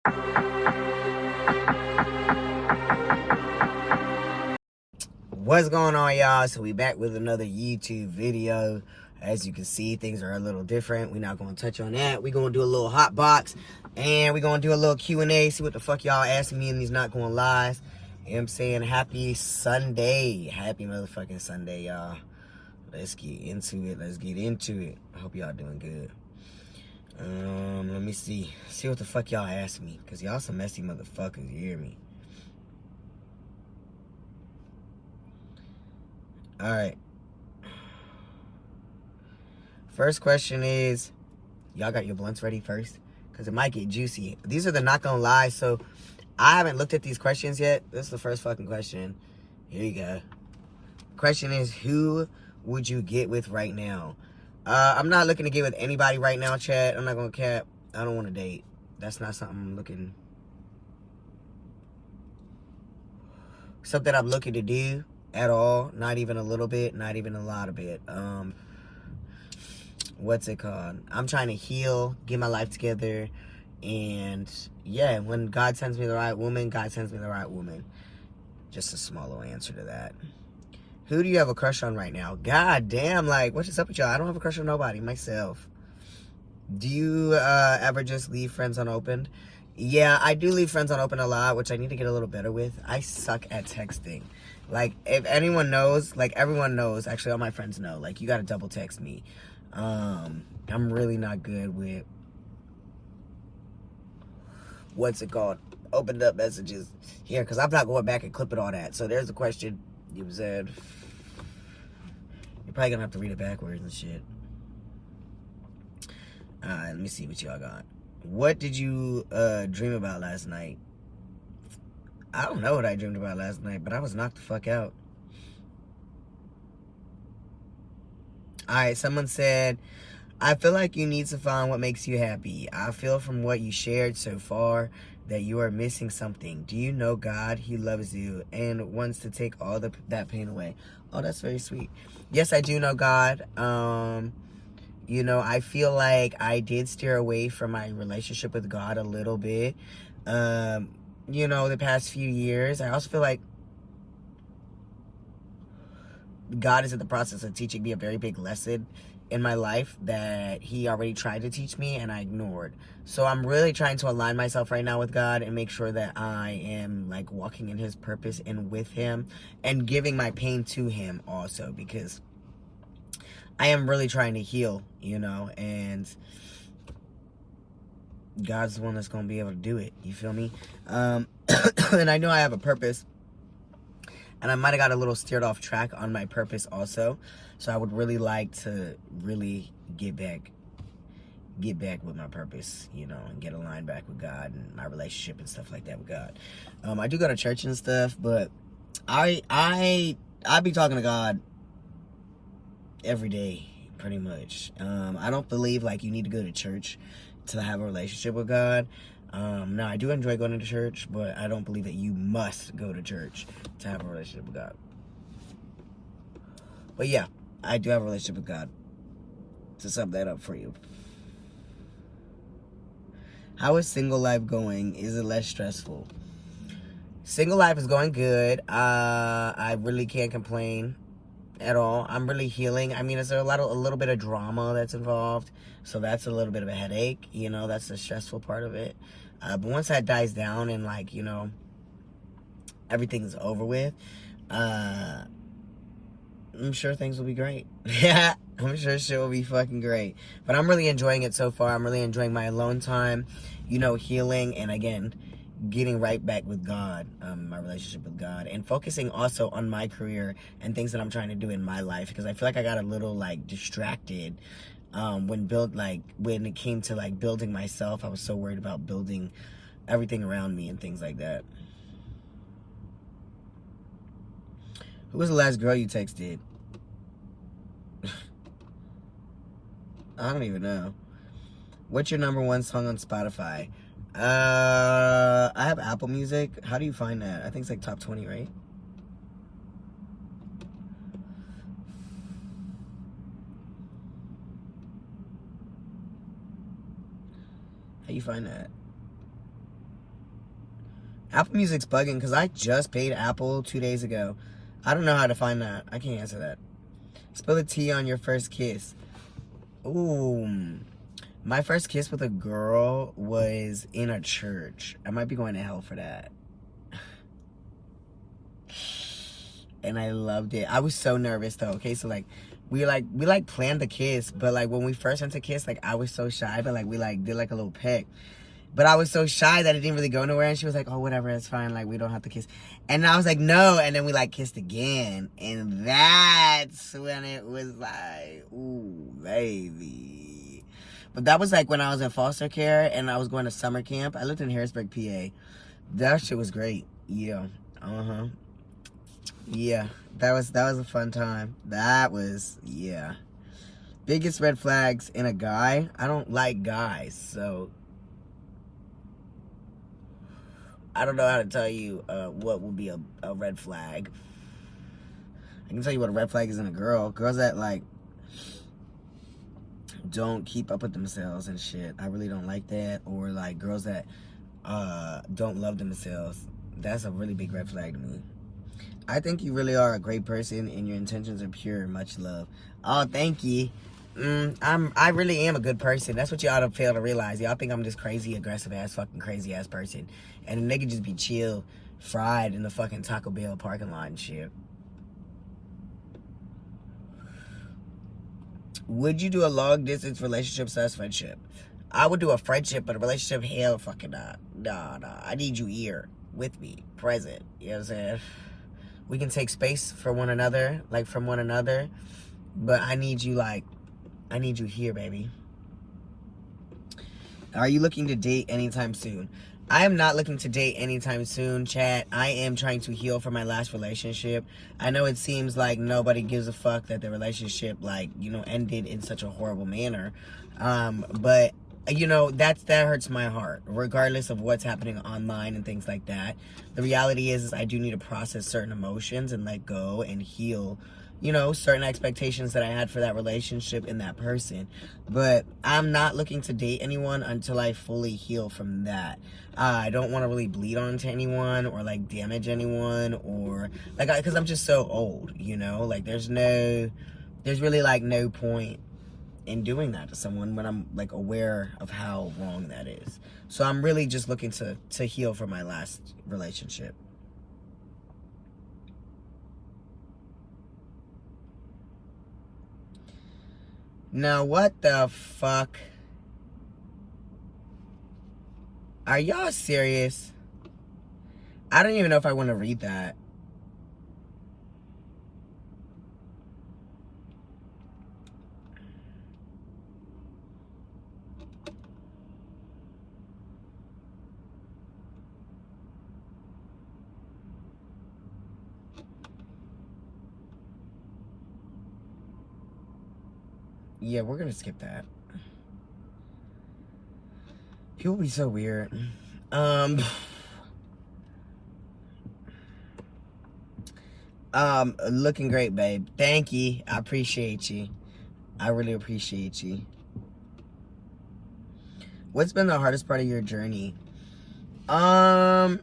What's going on, y'all? So we back with another YouTube video. As you can see, things are a little different. We're not going to touch on that. We're going to do a little Hotbox, and we're going to do a little Q&A, see what the fuck y'all asking me in these Not Going Lies. You know what I'm saying? Happy Sunday. Happy motherfucking Sunday, y'all. Let's get into it. I hope y'all doing good. Let me see what the fuck y'all ask me, because y'all some messy motherfuckers, you hear me? Alright. First question is, y'all got your blunts ready first? Because it might get juicy. These are the Not Gonna Lie, so I haven't looked at these questions yet. This is the first fucking question. Here you go. Question is, who would you get with right now? I'm not looking to get with anybody right now, chat. I'm not gonna cap. I don't want to date. That's not something something I'm looking to do at all. Not even a little bit, not even a lot of it. What's it called? I'm trying to heal, get my life together, and yeah, when God sends me the right woman, God sends me the right woman. Just a small little answer to that. Who do you have a crush on right now? God damn, like, what's up with y'all? I don't have a crush on nobody, myself. Do you ever just leave friends unopened? Yeah, I do leave friends unopened a lot, which I need to get a little better with. I suck at texting. Like, if anyone knows, like, everyone knows, actually all my friends know, like, you gotta double text me. I'm really not good with, what's it called, opened up messages here, because I'm not going back and clipping all that. So there's a question you said. You're probably gonna have to read it backwards and shit. Let me see what y'all got. What did you dream about last night? I don't know what I dreamed about last night, but I was knocked the fuck out. Alright, someone said, I feel like you need to find what makes you happy. I feel from what you shared so far that you are missing something. Do you know God? He loves you and wants to take all that pain away. Oh, that's very sweet. Yes, I do know God. You know, I feel like I did steer away from my relationship with God a little bit. You know, the past few years. I also feel like God is in the process of teaching me a very big lesson in my life that he already tried to teach me and I ignored. So I'm really trying to align myself right now with God and make sure that I am like walking in his purpose and with him and giving my pain to him also, because I am really trying to heal, you know, and God's the one that's going to be able to do it. You feel me? And I know I have a purpose. And I might have got a little steered off track on my purpose also. So I would really like to really get back with my purpose, you know, and get aligned back with God and my relationship and stuff like that with God. I do go to church and stuff, but I be talking to God every day, pretty much. I don't believe like you need to go to church to have a relationship with God. Now, I do enjoy going to church, but I don't believe that you must go to church to have a relationship with God. But yeah, I do have a relationship with God. To sum that up for you. How is single life going? Is it less stressful? Single life is going good. I really can't complain at all. I'm really healing. I mean, there's a little bit of drama that's involved, so that's a little bit of a headache, you know. That's the stressful part of it. But once that dies down and, like, you know, everything's over with, I'm sure things will be great. Yeah, I'm sure shit will be fucking great. But I'm really enjoying it so far. I'm really enjoying my alone time, you know, healing, and again, getting right back with God, my relationship with God, and focusing also on my career and things that I'm trying to do in my life, because I feel like I got a little like distracted when it came to like building myself. I was so worried about building everything around me and things like that. Who was the last girl you texted? I don't even know. What's your number one song on Spotify? I have Apple Music. How do you find that? I think it's like top 20, right? How you find that? Apple Music's bugging because I just paid Apple 2 days ago. I don't know how to find that. I can't answer that. Spill the tea on your first kiss. Ooh. My first kiss with a girl was in a church. I might be going to hell for that. And I loved it. I was so nervous though. Okay, so like we planned the kiss, but like when we first went to kiss, like I was so shy, but like we like did like a little peck. But I was so shy that it didn't really go nowhere, and she was like, "Oh, whatever, it's fine. Like we don't have to kiss." And I was like, "No." And then we like kissed again, and that's when it was like, "Ooh, baby." But that was like when I was in foster care and I was going to summer camp. I lived in Harrisburg, PA. That shit was great. Yeah. Yeah, that was a fun time. That was, yeah. Biggest red flags in a guy. I don't like guys, so I don't know how to tell you what would be a red flag. I can tell you what a red flag is in a girl. Girls that like don't keep up with themselves and shit. I really don't like that. Or like girls that don't love themselves. That's a really big red flag to me. I think you really are a great person and your intentions are pure. Much love. Oh, thank you. I really am a good person. That's what y'all fail to realize. Y'all think I'm this crazy, aggressive ass, fucking crazy ass person. And a nigga just be chill, fried in the fucking Taco Bell parking lot and shit. Would you do a long distance relationship / friendship? I would do a friendship, but a relationship, hell fucking not. Nah. I need you here with me, present. You know what I'm saying? We can take space for one another, like from one another, but I need you here, baby. Are you looking to date anytime soon? I am not looking to date anytime soon, chat. I am trying to heal from my last relationship. I know it seems like nobody gives a fuck that the relationship, like, you know, ended in such a horrible manner. But, you know, that hurts my heart, regardless of what's happening online and things like that. The reality is I do need to process certain emotions and let go and heal, you know, certain expectations that I had for that relationship and that person. But I'm not looking to date anyone until I fully heal from that. I don't want to really bleed onto anyone or like damage anyone or like, because I'm just so old, you know, like there's really like no point in doing that to someone when I'm like aware of how wrong that is. So I'm really just looking to heal from my last relationship. Now, what the fuck? Are y'all serious? I don't even know if I want to read that. Yeah, we're gonna skip that. People be so weird. Looking great, babe. Thank you. I appreciate you. I really appreciate you. What's been the hardest part of your journey? I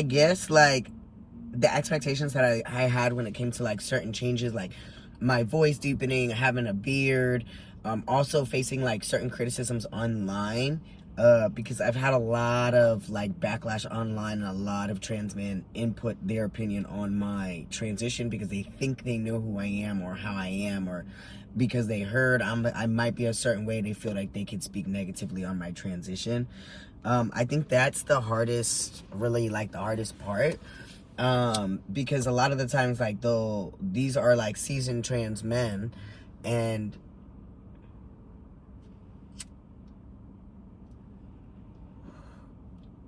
guess like the expectations that I had when it came to like certain changes, like my voice deepening, having a beard, also facing like certain criticisms online, because I've had a lot of like backlash online and a lot of trans men input their opinion on my transition because they think they know who I am or how I am, or because they heard I might be a certain way, they feel like they could speak negatively on my transition. I think that's the hardest, really like the hardest part. Because a lot of the times like these are like seasoned trans men, and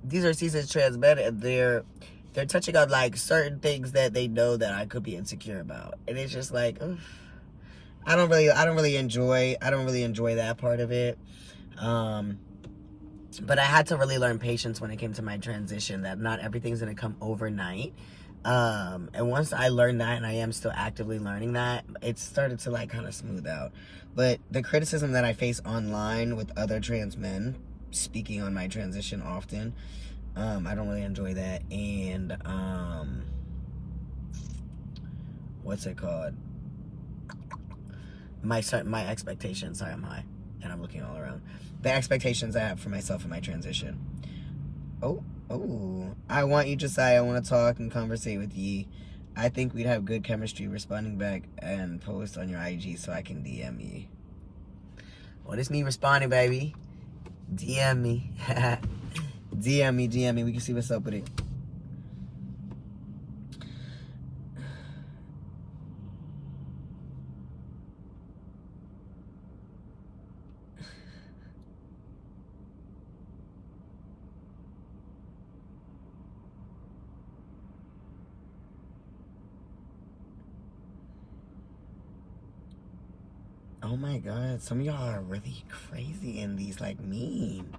these are seasoned trans men, and they're touching on like certain things that they know that I could be insecure about, and it's just like, ugh. I don't really enjoy that part of it. But I had to really learn patience when it came to my transition, that not everything's gonna come overnight. And once I learned that, and I am still actively learning that, it started to like kind of smooth out. But the criticism that I face online with other trans men speaking on my transition often, I don't really enjoy that. And what's it called? My expectations. Sorry, I'm high, and I'm looking all around. The expectations I have for myself in my transition. Oh, I want you, Josiah. I want to talk and conversate with ye. I think we'd have good chemistry responding back and post on your IG so I can DM you. Well, it's me responding, baby. DM me. DM me. We can see what's up with it. Oh my god, some of y'all are really crazy and these like mean.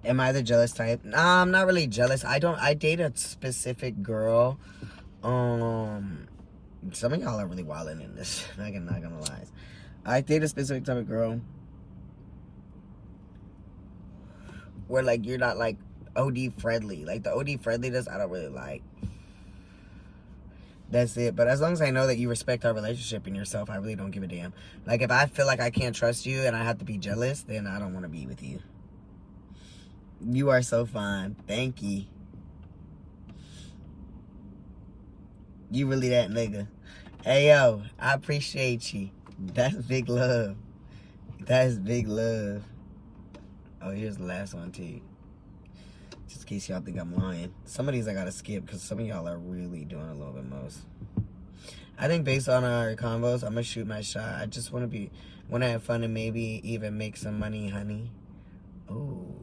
Am I the jealous type? Nah, I'm not really jealous. I date a specific girl. Some of y'all are really wilding in this. Not gonna lie. I date a specific type of girl where like you're not like OD friendly. Like the OD friendliness I don't really like. That's it. But as long as I know that you respect our relationship and yourself, I really don't give a damn. Like if I feel like I can't trust you and I have to be jealous, then I don't want to be with you. You are so fine. Thank you. You really that nigga. Hey yo, I appreciate you. That's big love. That is big love. Oh, here's the last one too. Just in case y'all think I'm lying. Some of these I gotta skip because some of y'all are really doing a little bit most. I think based on our combos, I'm gonna shoot my shot. I just wanna have fun and maybe even make some money, honey. Oh.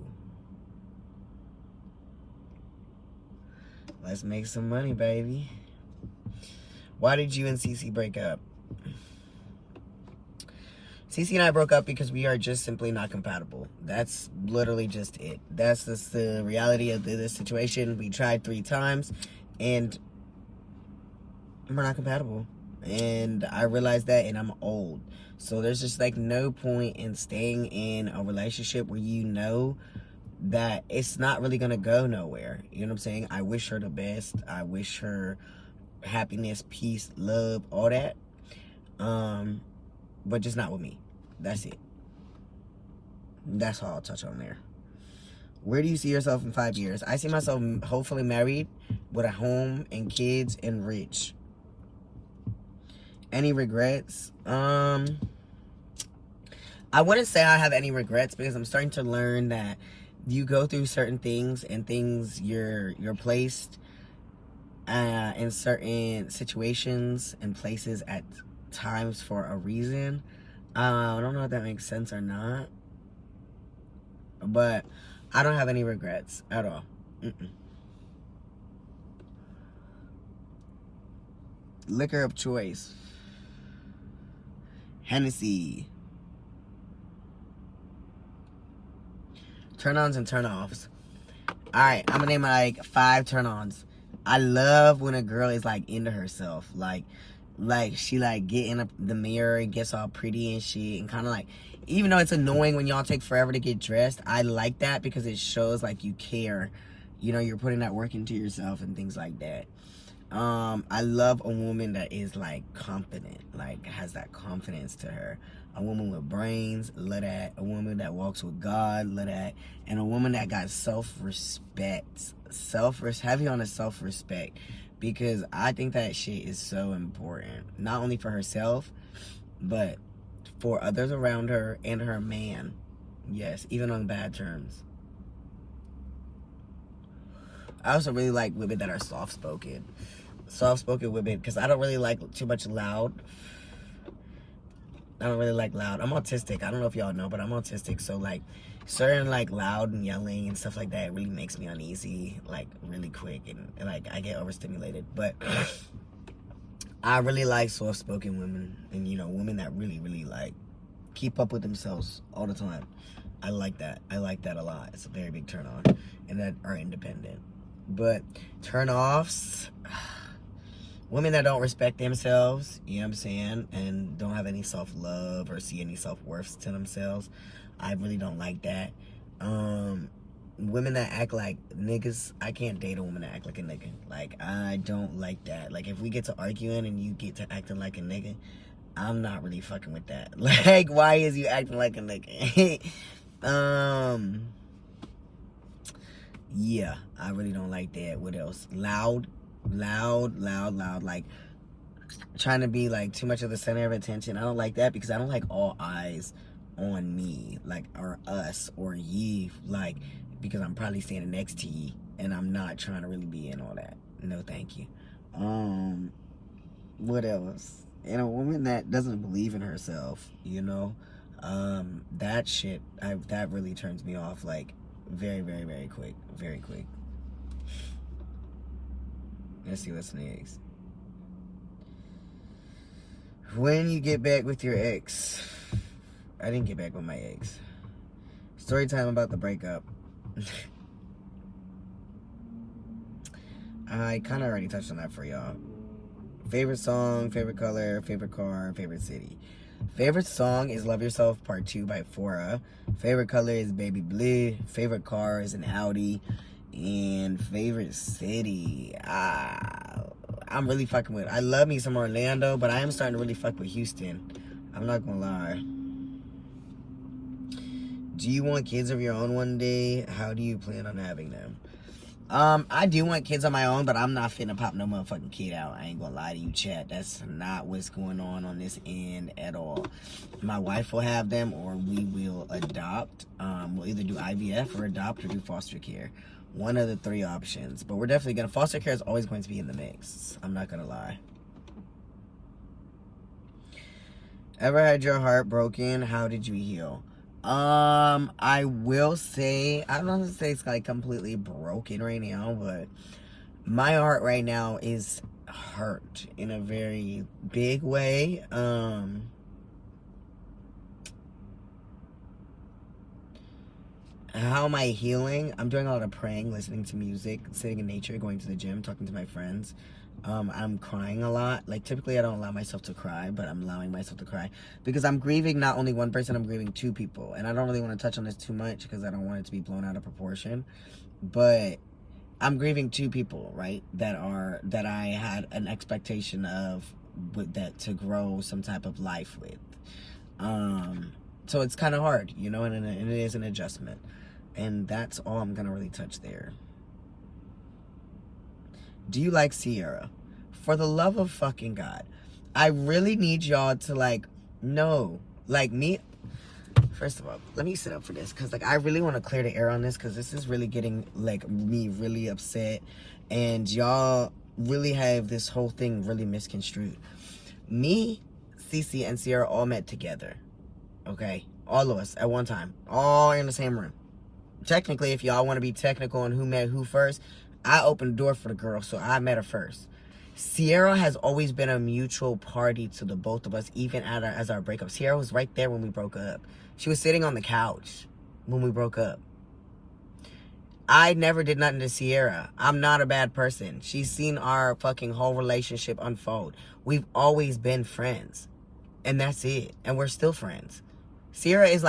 Let's make some money, baby. Why did you and Cece break up? Cece and I broke up because we are just simply not compatible. That's literally just it. That's just the reality of this situation. We tried 3 times, and we're not compatible. And I realized that, and I'm old. So there's just like no point in staying in a relationship where you know that it's not really gonna go nowhere. You know what I'm saying? I wish her the best. I wish her happiness, peace, love, all that. But just not with me. That's it. That's all I'll touch on there. Where do you see yourself in 5 years? I see myself hopefully married with a home and kids and rich. Any regrets? I wouldn't say I have any regrets because I'm starting to learn that you go through certain things and things you're placed in certain situations and places at times for a reason. I don't know if that makes sense or not, but I don't have any regrets at all. Liquor of choice. Hennessy. Turn-ons and turn-offs. Alright, I'm gonna name like 5 turn-ons. I love when a girl is like into herself. Like she like get in the mirror and gets all pretty and shit, and kind of like, even though it's annoying when y'all take forever to get dressed, I like that because it shows like you care. You know, you're putting that work into yourself and things like that. I love a woman that is like confident, like has that confidence to her. A woman with brains, love that. A woman that walks with God, love that. And a woman that got self-respect. Heavy on the self-respect. Because I think that shit is so important. Not only for herself, but for others around her and her man. Yes, even on bad terms. I also really like women that are soft-spoken. Soft-spoken women, because I don't really like too much loud. I don't really like loud. I'm autistic. I don't know if y'all know, but I'm autistic. So, like, certain, like, loud and yelling and stuff like that really makes me uneasy, like, really quick. And like, I get overstimulated. But I really like soft-spoken women, and women that really like keep up with themselves all the time. I like that. I like that a lot. It's a very big turn on, and that are independent. But turn offs, women that don't respect themselves, you know what I'm saying, and don't have any self-love or see any self-worth to themselves. I really don't like that. Women that act like niggas, I can't date a woman that act like a nigga. Like, I don't like that. Like, if we get to arguing and you get to acting like a nigga, I'm not really fucking with that. Like, why is you acting like a nigga? Yeah, I really don't like that. What else? Loud, like trying to be like too much of the center of attention. I don't like that because I don't like all eyes on me, like, or us or ye, like, because I'm probably standing next to ye and I'm not trying to really be in all that. No, thank you. What else? And a woman that doesn't believe in herself, that shit, that really turns me off, like, very, very, very quick. Very quick. Let's see what's next. When you get back with your ex. I didn't get back with my ex. Story time about the breakup. I kind of already touched on that for y'all. Favorite song, favorite color, favorite car, favorite city. Favorite song is Love Yourself Part 2 by Fora. Favorite color is Baby Blue. Favorite car is an Audi. And favorite city, I'm really fucking with. I love me some Orlando, but I am starting to really fuck with Houston. I'm not gonna lie. Do you want kids of your own one day? How do you plan on having them? I do want kids of my own, but I'm not finna pop no motherfucking kid out. I ain't gonna lie to you, chat. That's not what's going on this end at all. My wife will have them, or we will adopt. We'll either do IVF or adopt or do foster care. One of the three options. But we're definitely gonna, foster care is always going to be in the mix. I'm not gonna lie. Ever had your heart broken? How did you heal? I will say, I don't want to say it's like completely broken right now, but my heart right now is hurt in a very big way. How am I healing? I'm doing a lot of praying, listening to music, sitting in nature, going to the gym, talking to my friends. I'm crying a lot. Like, typically I don't allow myself to cry, but I'm allowing myself to cry because I'm grieving not only one person, I'm grieving two people. And I don't really want to touch on this too much because I don't want it to be blown out of proportion. But I'm grieving two people, right? That I had an expectation of with that to grow some type of life with. So it's kind of hard, and it is an adjustment. And that's all I'm gonna really touch there. Do you like Sierra? For the love of fucking God, I really need y'all to know, me. First of all, let me sit up for this because I really want to clear the air on this because this is really getting me really upset, and y'all really have this whole thing really misconstrued. Me, Cece, and Sierra all met together. Okay, all of us at one time, all in the same room. Technically, if y'all want to be technical on who met who first, I opened the door for the girl, so I met her first. Sierra has always been a mutual party to the both of us, even as our breakup. Sierra was right there when we broke up. She was sitting on the couch when we broke up. I never did nothing to Sierra. I'm not a bad person. She's seen our fucking whole relationship unfold. We've always been friends. And that's it. And we're still friends. Sierra is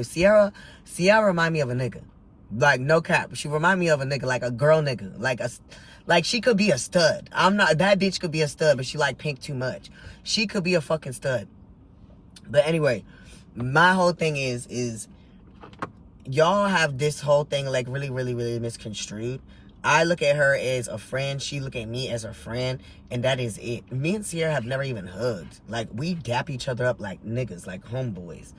Sierra remind me of a nigga. Like, no cap. She remind me of a nigga, like a girl nigga. Like she could be a stud. That bitch could be a stud, but she like pink too much. She could be a fucking stud. But anyway, my whole thing is y'all have this whole thing really, really, really misconstrued. I look at her as a friend. She look at me as a friend. And that is it. Me and Sierra have never even hugged. Like, we dap each other up like niggas, like homeboys.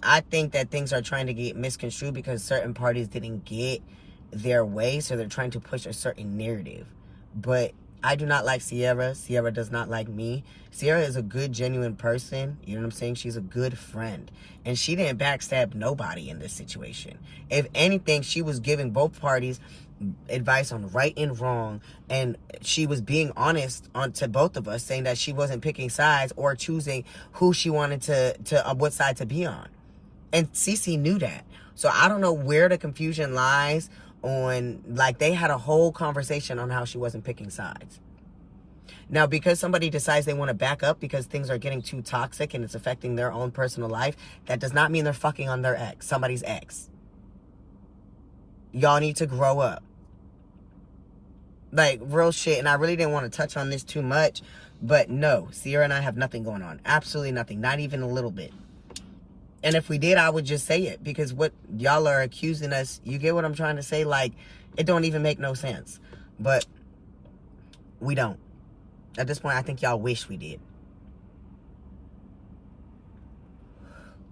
I think that things are trying to get misconstrued because certain parties didn't get their way. So they're trying to push a certain narrative. But I do not like Sierra. Sierra does not like me. Sierra is a good, genuine person. You know what I'm saying? She's a good friend. And she didn't backstab nobody in this situation. If anything, she was giving both parties advice on right and wrong. And she was being honest to both of us, saying that she wasn't picking sides or choosing who she wanted to what side to be on. And Cece knew that. So I don't know where the confusion lies on, like, they had a whole conversation on how she wasn't picking sides. Now, because somebody decides they want to back up because things are getting too toxic and it's affecting their own personal life, that does not mean they're fucking on their ex, somebody's ex. Y'all need to grow up. Like, real shit. And I really didn't want to touch on this too much, but no, Sierra and I have nothing going on. Absolutely nothing. Not even a little bit. And if we did, I would just say it, because what y'all are accusing us, you get what I'm trying to say? Like, it don't even make no sense. But we don't. At this point, I think y'all wish we did.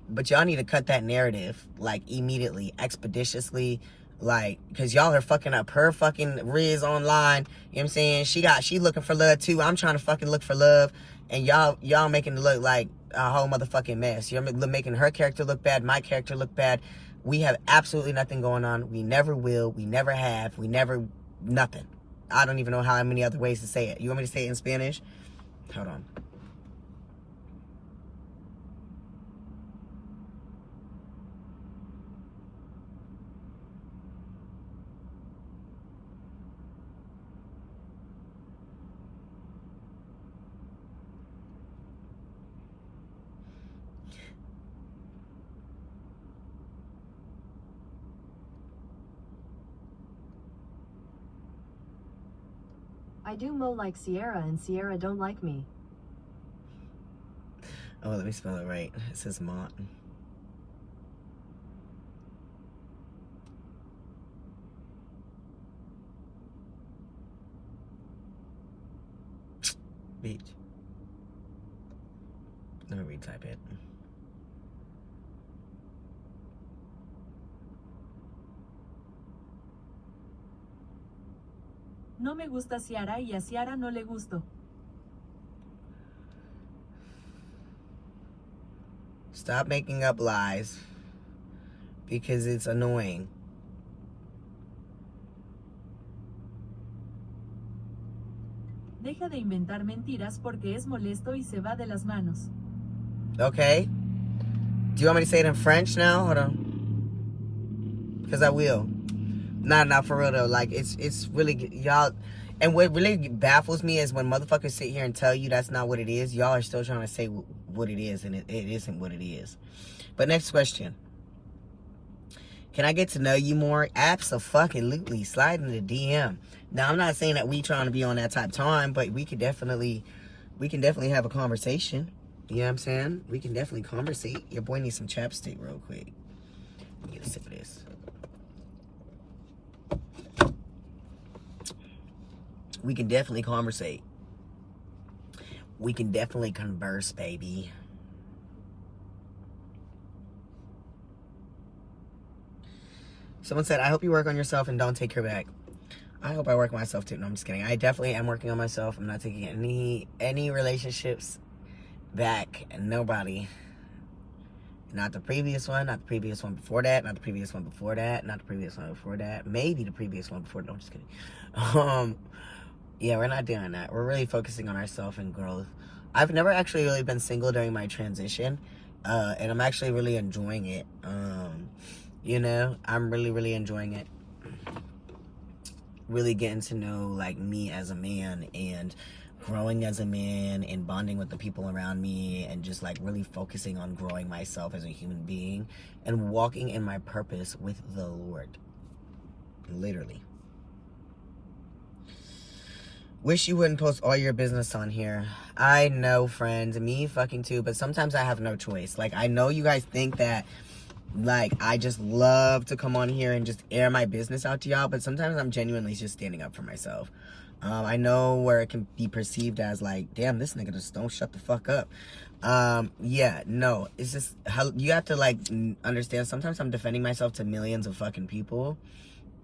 But y'all need to cut that narrative, like, immediately, expeditiously, like, because y'all are fucking up her fucking Riz online. You know what I'm saying? She looking for love too. I'm trying to fucking look for love. And y'all making it look like a whole motherfucking mess. You're making her character look bad, my character look bad. We have absolutely nothing going on. We never will. We never have. We never, nothing. I don't even know how many other ways to say it. You want me to say it in Spanish? Hold on. I do mo like Sierra, and Sierra don't like me. Oh, let me spell it right. It says Mont. Beach. Let me retype it. No me gusta Ciara y a Ciara no le gusto. Stop making up lies, because it's annoying. Deja de inventar mentiras porque es molesto y se va de las manos. Okay? Do you want me to say it in French now? Hold on. Because I will. Nah, for real though. Like, it's really, y'all, and what really baffles me is when motherfuckers sit here and tell you that's not what it is, y'all are still trying to say what it is, and it isn't what it is. But next question. Can I get to know you more? Abso-fucking-lutely. Slide in the DM. Now, I'm not saying that we trying to be on that type of time, but we can definitely have a conversation. You know what I'm saying? We can definitely conversate. Your boy needs some chapstick real quick. Let me get a sip of this. We can definitely conversate. We can definitely converse, baby. Someone said, I hope you work on yourself and don't take her back. I hope I work on myself too. No, I'm just kidding. I definitely am working on myself. I'm not taking any relationships back. Nobody. Not the previous one. Not the previous one before that. Not the previous one before that. Not the previous one before that. Maybe the previous one before that. No, I'm just kidding. Yeah, we're not doing that. We're really focusing on ourselves and growth. I've never actually really been single during my transition. And I'm actually really enjoying it. You know, I'm really enjoying it. Really getting to know, like, me as a man and growing as a man and bonding with the people around me and just, like, really focusing on growing myself as a human being and walking in my purpose with the Lord. Literally. Wish you wouldn't post all your business on here. I know, friends. Me fucking too. But sometimes I have no choice. Like, I know you guys think that, like, I just love to come on here and just air my business out to y'all. But sometimes I'm genuinely just standing up for myself. I know where it can be perceived as, like, damn, this nigga just don't shut the fuck up. Yeah, no. It's just, how you have to, like, understand. Sometimes I'm defending myself to millions of fucking people.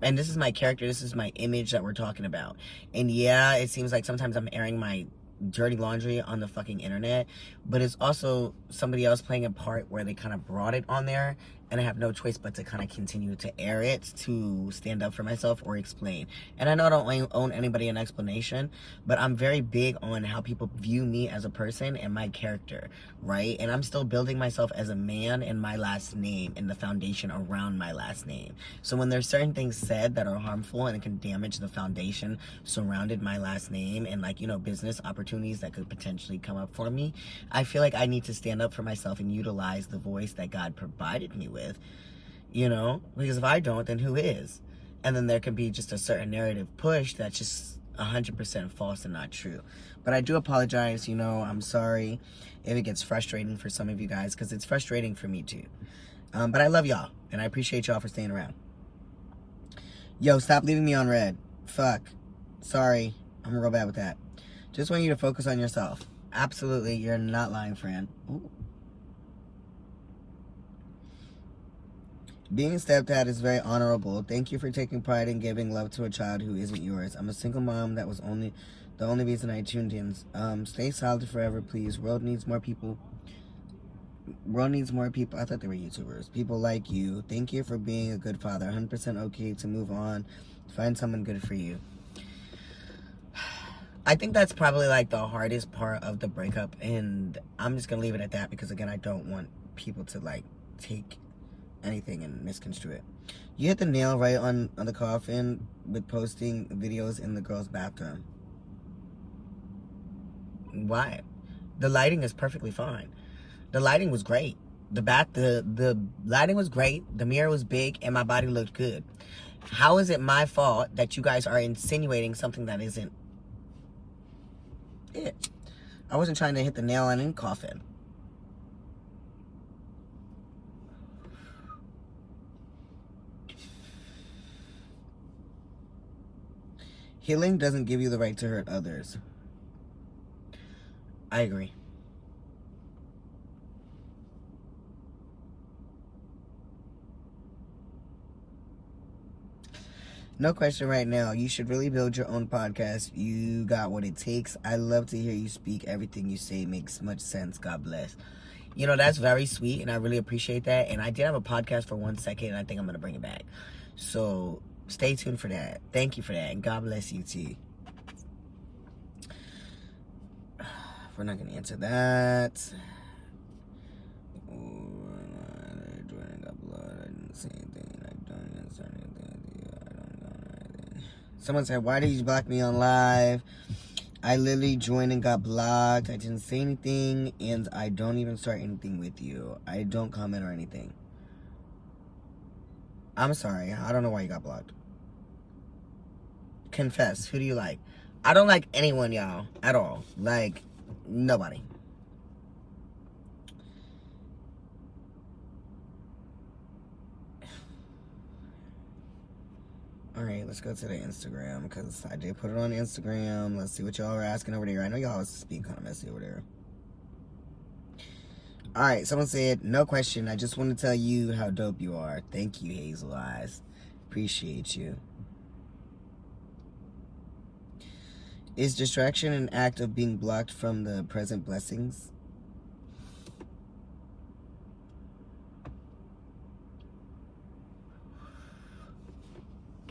And this is my character, this is my image that we're talking about. And yeah, it seems like sometimes I'm airing my dirty laundry on the fucking internet, but it's also somebody else playing a part where they kind of brought it on there, and I have no choice but to kind of continue to air it, to stand up for myself or explain. And I know I don't own anybody an explanation, but I'm very big on how people view me as a person and my character, right? And I'm still building myself as a man in my last name and the foundation around my last name. So when there's certain things said that are harmful and it can damage the foundation surrounded my last name, and like, you know, business opportunities that could potentially come up for me, I feel like I need to stand up for myself and utilize the voice that God provided me with, you know, because if I don't, then who is? And then there can be just a certain narrative push that's just 100% false and not true. But I do apologize, you know, I'm sorry if it gets frustrating for some of you guys, because it's frustrating for me too. But I love y'all, and I appreciate y'all for staying around. Yo, stop leaving me on red. Fuck. Sorry, I'm real bad with that. Just want you to focus on yourself. Absolutely, you're not lying, Fran. Ooh. Being a stepdad is very honorable. Thank you for taking pride in giving love to a child who isn't yours. I'm a single mom. That was the only reason I tuned in. Stay solid forever, please. World needs more people. World needs more people. I thought they were YouTubers. People like you. Thank you for being a good father. 100% okay to move on. Find someone good for you. I think that's probably like the hardest part of the breakup, and I'm just gonna leave it at that because again, I don't want people to like take anything and misconstrue it. You hit the nail right on the coffin with posting videos in the girl's bathroom. Why? The lighting is perfectly fine. The lighting was great. The lighting was great. The mirror was big and my body looked good. How is it my fault that you guys are insinuating something that isn't it? I wasn't trying to hit the nail on any coffin. Healing doesn't give you the right to hurt others. I agree. No question right now. You should really build your own podcast. You got what it takes. I love to hear you speak. Everything you say makes much sense. God bless. You know, that's very sweet, and I really appreciate that. And I did have a podcast for 1 second, and I think I'm going to bring it back. So stay tuned for that. Thank you for that, and God bless you too. We're not going to answer that. Someone said, why did you block me on live? I literally joined and got blocked. I didn't say anything, and I don't even start anything with you. I don't comment or anything. I'm sorry. I don't know why you got blocked. Confess. Who do you like? I don't like anyone, y'all. At all. Like, nobody. Alright, let's go to the Instagram, because I did put it on Instagram. Let's see what y'all are asking over there. I know y'all speak kind of messy over there. Alright, someone said, no question. I just want to tell you how dope you are. Thank you, Hazel Eyes. Appreciate you. Is distraction an act of being blocked from the present blessings?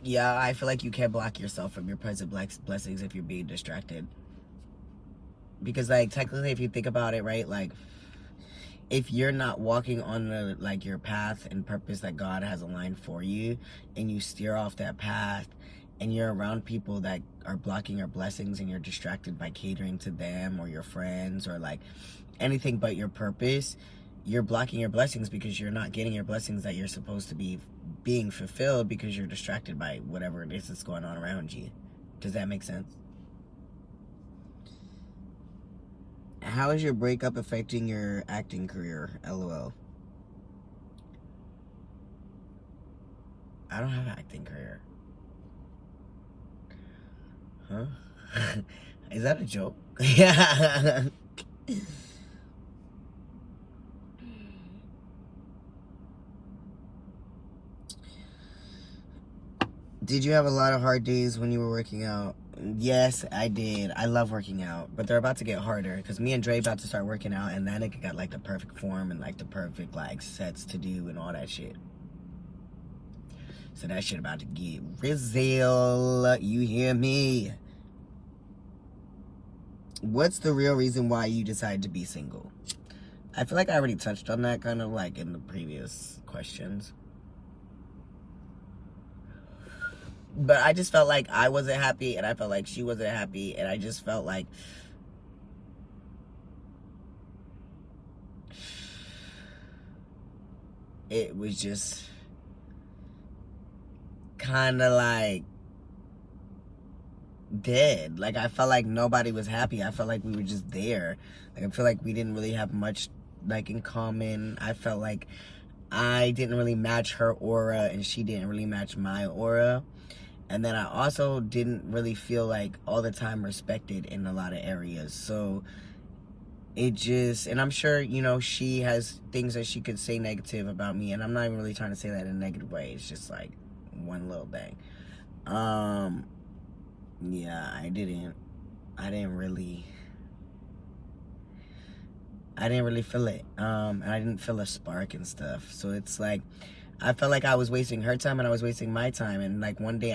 Yeah, I feel like you can't block yourself from your present blessings if you're being distracted. Because, like, technically, if you think about it, right, like, if you're not walking on the, like, your path and purpose that God has aligned for you, and you steer off that path, and you're around people that are blocking your blessings, and you're distracted by catering to them or your friends or, like, anything but your purpose, you're blocking your blessings because you're not getting your blessings that you're supposed to be being fulfilled because you're distracted by whatever it is that's going on around you. Does that make sense? How is your breakup affecting your acting career? LOL. I don't have an acting career. Huh? Is that a joke? Yeah. Did you have a lot of hard days when you were working out? Yes, I did. I love working out, but they're about to get harder because me and Dre about to start working out, and that nigga got like the perfect form and like the perfect like sets to do and all that shit. So that shit about to get real. You hear me? What's the real reason why you decided to be single? I feel like I already touched on that kind of like in the previous questions. But I just felt like I wasn't happy, and I felt like she wasn't happy, and I just felt like it was just kind of like dead. Like, I felt like nobody was happy. I felt like we were just there. Like, I feel like we didn't really have much like in common. I felt like I didn't really match her aura, and she didn't really match my aura. And then I also didn't really feel like all the time respected in a lot of areas. So it just, and I'm sure, you know, she has things that she could say negative about me, and I'm not even really trying to say that in a negative way. It's just like one little thing. Yeah, I didn't really feel it. And I didn't feel a spark and stuff. So it's like, I felt like I was wasting her time and I was wasting my time. And like one day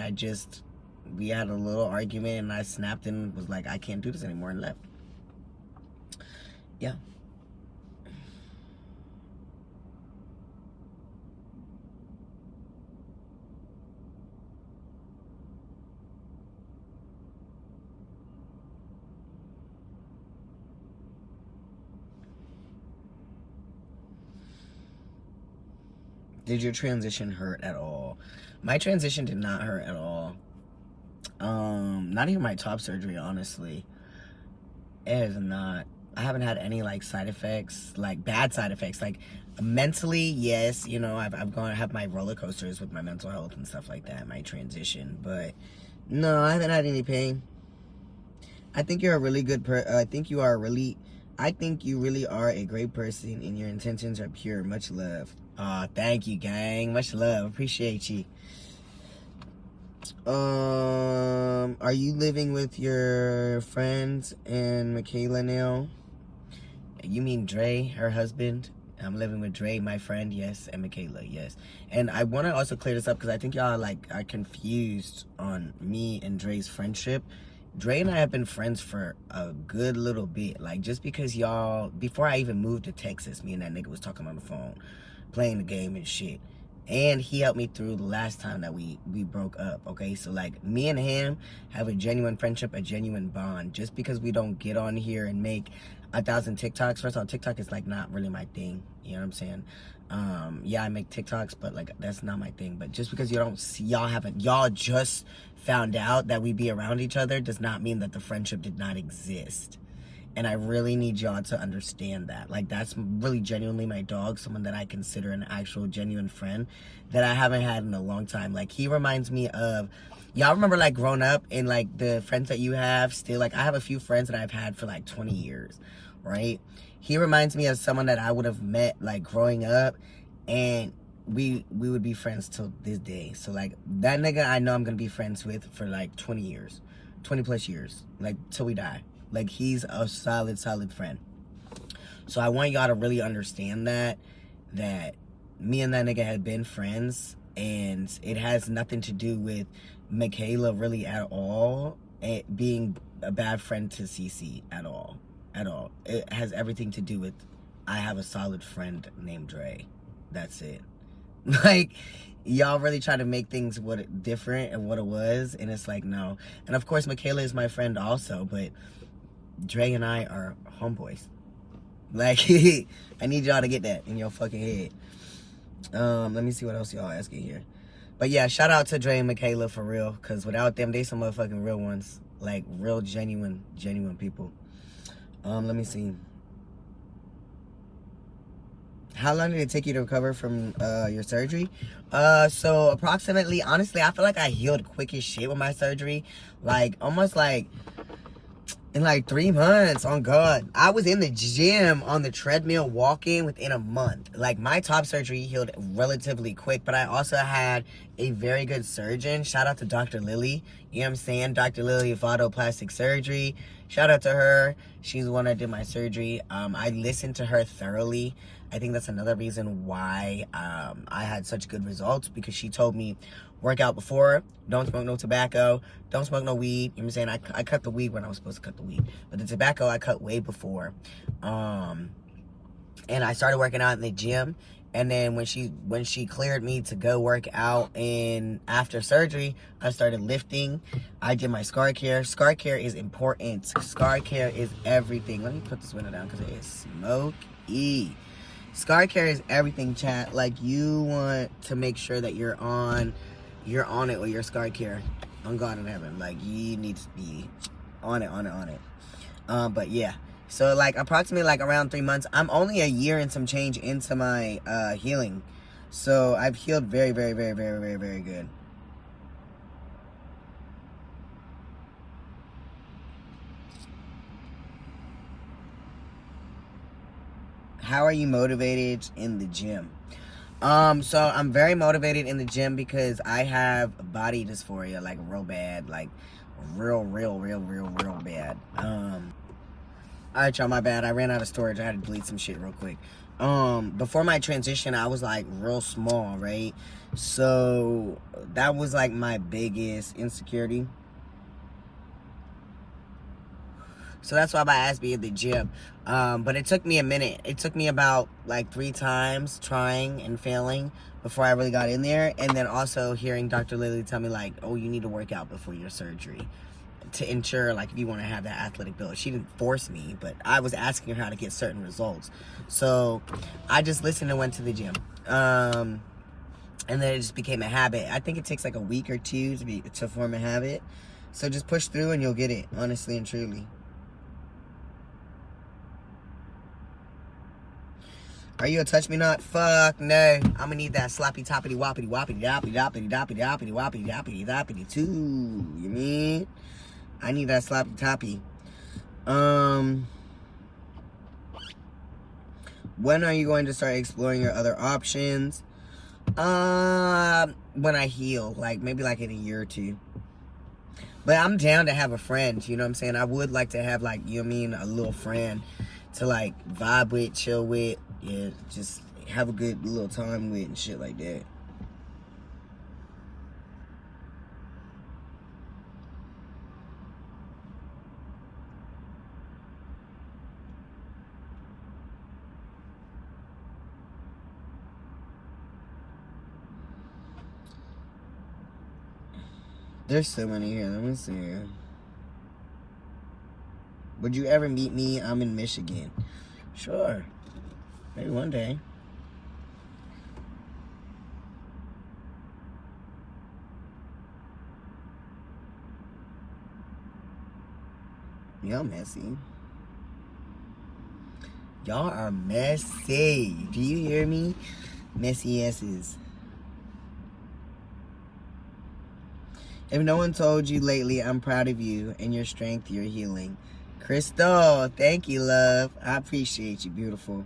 we had a little argument and I snapped and was like, I can't do this anymore, and left. Yeah. Did your transition hurt at all? My transition did not hurt at all. Not even my top surgery, honestly. It is not. I haven't had any like side effects, like bad side effects. Like mentally, yes, you know, I've gone have my roller coasters with my mental health and stuff like that, my transition. But no, I haven't had any pain. I think you're a really good I think you really are a great person, and your intentions are pure. Much love. Thank you, gang. Much love. Appreciate you. Are you living with your friends and Michaela now? You mean Dre, her husband? I'm living with Dre, my friend, yes, and Michaela, yes. And I want to also clear this up because I think y'all are confused on me and Dre's friendship. Dre and I have been friends for a good little bit. Like, just because y'all, before I even moved to Texas, me and that nigga was talking on the phone, playing the game and shit. And he helped me through the last time that we broke up, okay? So, like, me and him have a genuine friendship, a genuine bond. Just because we don't get on here and make 1,000 TikToks. First of all, TikTok is, like, not really my thing. You know what I'm saying? Yeah, I make TikToks, but, like, that's not my thing. But just because you don't see, y'all just found out that we be around each other does not mean that the friendship did not exist. And I really need y'all to understand that. Like, that's really genuinely my dog, someone that I consider an actual genuine friend that I haven't had in a long time. Like, he reminds me of, y'all remember, like, growing up and, like, the friends that you have still, like, I have a few friends that I've had for, like, 20 years, right? He reminds me of someone that I would have met, like, growing up, and we would be friends till this day. So, like, that nigga I know I'm gonna be friends with for, like, 20 years, 20 plus years, like, till we die. Like, he's a solid friend. So I want y'all to really understand that me and that nigga had been friends, and it has nothing to do with Michaela really at all, being a bad friend to Cece at all. It has everything to do with, I have a solid friend named Dre. That's it. Like, y'all really try to make things different and what it was, and it's like, no. And of course, Michaela is my friend also, but Dre and I are homeboys. Like, I need y'all to get that in your fucking head. Let me see what else y'all asking here. But yeah, shout out to Dre and Michaela for real, because without them, they some motherfucking real ones. Like, real genuine people. Let me see. How long did it take you to recover from your surgery? So approximately, honestly, I feel like I healed quick as shit with my surgery. Like, almost like, In like 3 months, on God. I was in the gym on the treadmill walking within a month. Like, my top surgery healed relatively quick, but I also had a very good surgeon. Shout out to Dr. Lily. You know what I'm saying? Dr. Lily of Plastic Surgery. Shout out to her. She's the one that did my surgery. I listened to her thoroughly. I think that's another reason why I had such good results, because she told me, work out before, don't smoke no tobacco, don't smoke no weed. You know what I'm saying? I cut the weed when I was supposed to cut the weed, but the tobacco I cut way before. And I started working out in the gym, and then when she cleared me to go work out in after surgery, I started lifting. I did my scar care. Scar care is important. Scar care is everything. Let me put this window down because it is smoky. Scar care is everything, chat. Like, you want to make sure that you're on it with your scar care. On God in heaven. Like, you need to be on it. But yeah. So, like, approximately, like, around 3 months. I'm only a year and some change into my healing. So, I've healed very, very, very, very, very, very good. How are you motivated in the gym? So I'm very motivated in the gym because I have body dysphoria, like, real bad, like real bad. Alright, y'all, my bad. I ran out of storage. I had to delete some shit real quick. Before my transition, I was like real small, right? So that was like my biggest insecurity. So that's why my ass be in the gym. But it took me a minute. It took me about like 3 times trying and failing before I really got in there. And then also hearing Dr. Lily tell me, like, oh, you need to work out before your surgery to ensure, like, if you want to have that athletic build. She didn't force me, but I was asking her how to get certain results. So I just listened and went to the gym. And then it just became a habit. I think it takes like a week or 2 to form a habit. So just push through and you'll get it, honestly and truly. Are you a touch me not? Fuck no. I'm gonna need that sloppy toppity woppity woppity doppity doppity doppity doppity woppity doppity doppity too. You mean? I need that sloppy toppy. When are you going to start exploring your other options? When I heal, like maybe like in a year or 2. But I'm down to have a friend, you know what I'm saying? I would like to have, like, you know what I mean, a little friend to like vibe with, chill with, yeah, just have a good little time with and shit like that. There's so many here. Let me see. Would you ever meet me? I'm in Michigan. Sure. Maybe one day. Y'all messy. Y'all are messy. Do you hear me? Messy asses. If no one told you lately, I'm proud of you and your strength, your healing. Crystal, thank you, love. I appreciate you, beautiful.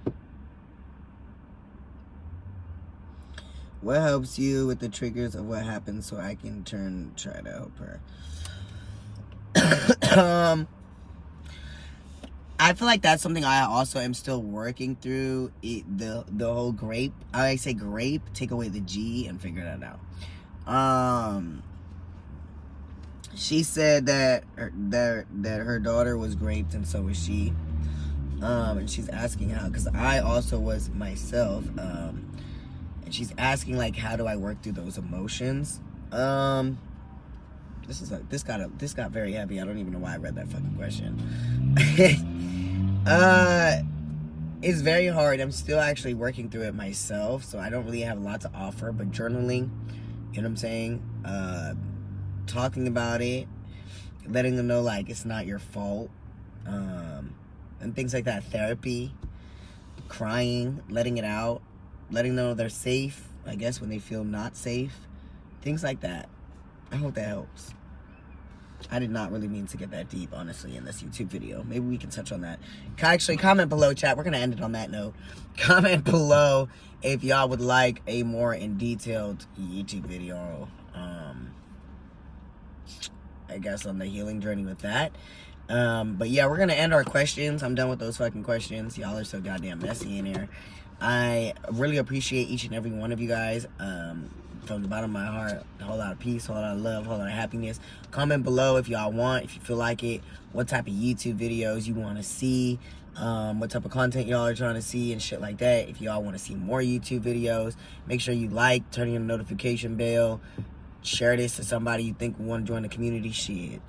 What helps you with the triggers of what happened so I can try to help her? I feel like that's something I also am still working through. The whole grape. I say grape, take away the G and figure that out. She said that her daughter was raped and so was she. And she's asking how, because I also was myself. And she's asking, like, how do I work through those emotions? This got very heavy. I don't even know why I read that fucking question. It's very hard. I'm still actually working through it myself, so I don't really have a lot to offer. But journaling, you know what I'm saying? Talking about it, letting them know, like, it's not your fault, and things like that. Therapy, crying, letting it out, letting them know they're safe, I guess, when they feel not safe. Things like that. I hope that helps. I did not really mean to get that deep, honestly, in this YouTube video. Maybe we can touch on that. Actually, comment below, chat. We're going to end it on that note. Comment below if y'all would like a more in-detailed YouTube video, I guess, on the healing journey with that. But yeah, we're going to end our questions. I'm done with those fucking questions. Y'all are so goddamn messy in here. I really appreciate each and every one of you guys. From the bottom of my heart, a whole lot of peace, a whole lot of love, a whole lot of happiness. Comment below if y'all want, if you feel like it, what type of YouTube videos you want to see, what type of content y'all are trying to see and shit like that. If y'all want to see more YouTube videos, make sure you like, turn on the notification bell, share this to somebody you think will want to join the community. Shit.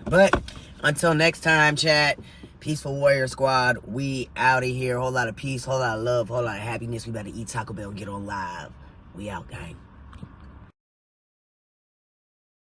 But until next time, chat, Peaceful Warrior Squad, we out of here. Whole lot of peace, whole lot of love, whole lot of happiness. We about to eat Taco Bell and get on live. We out, gang.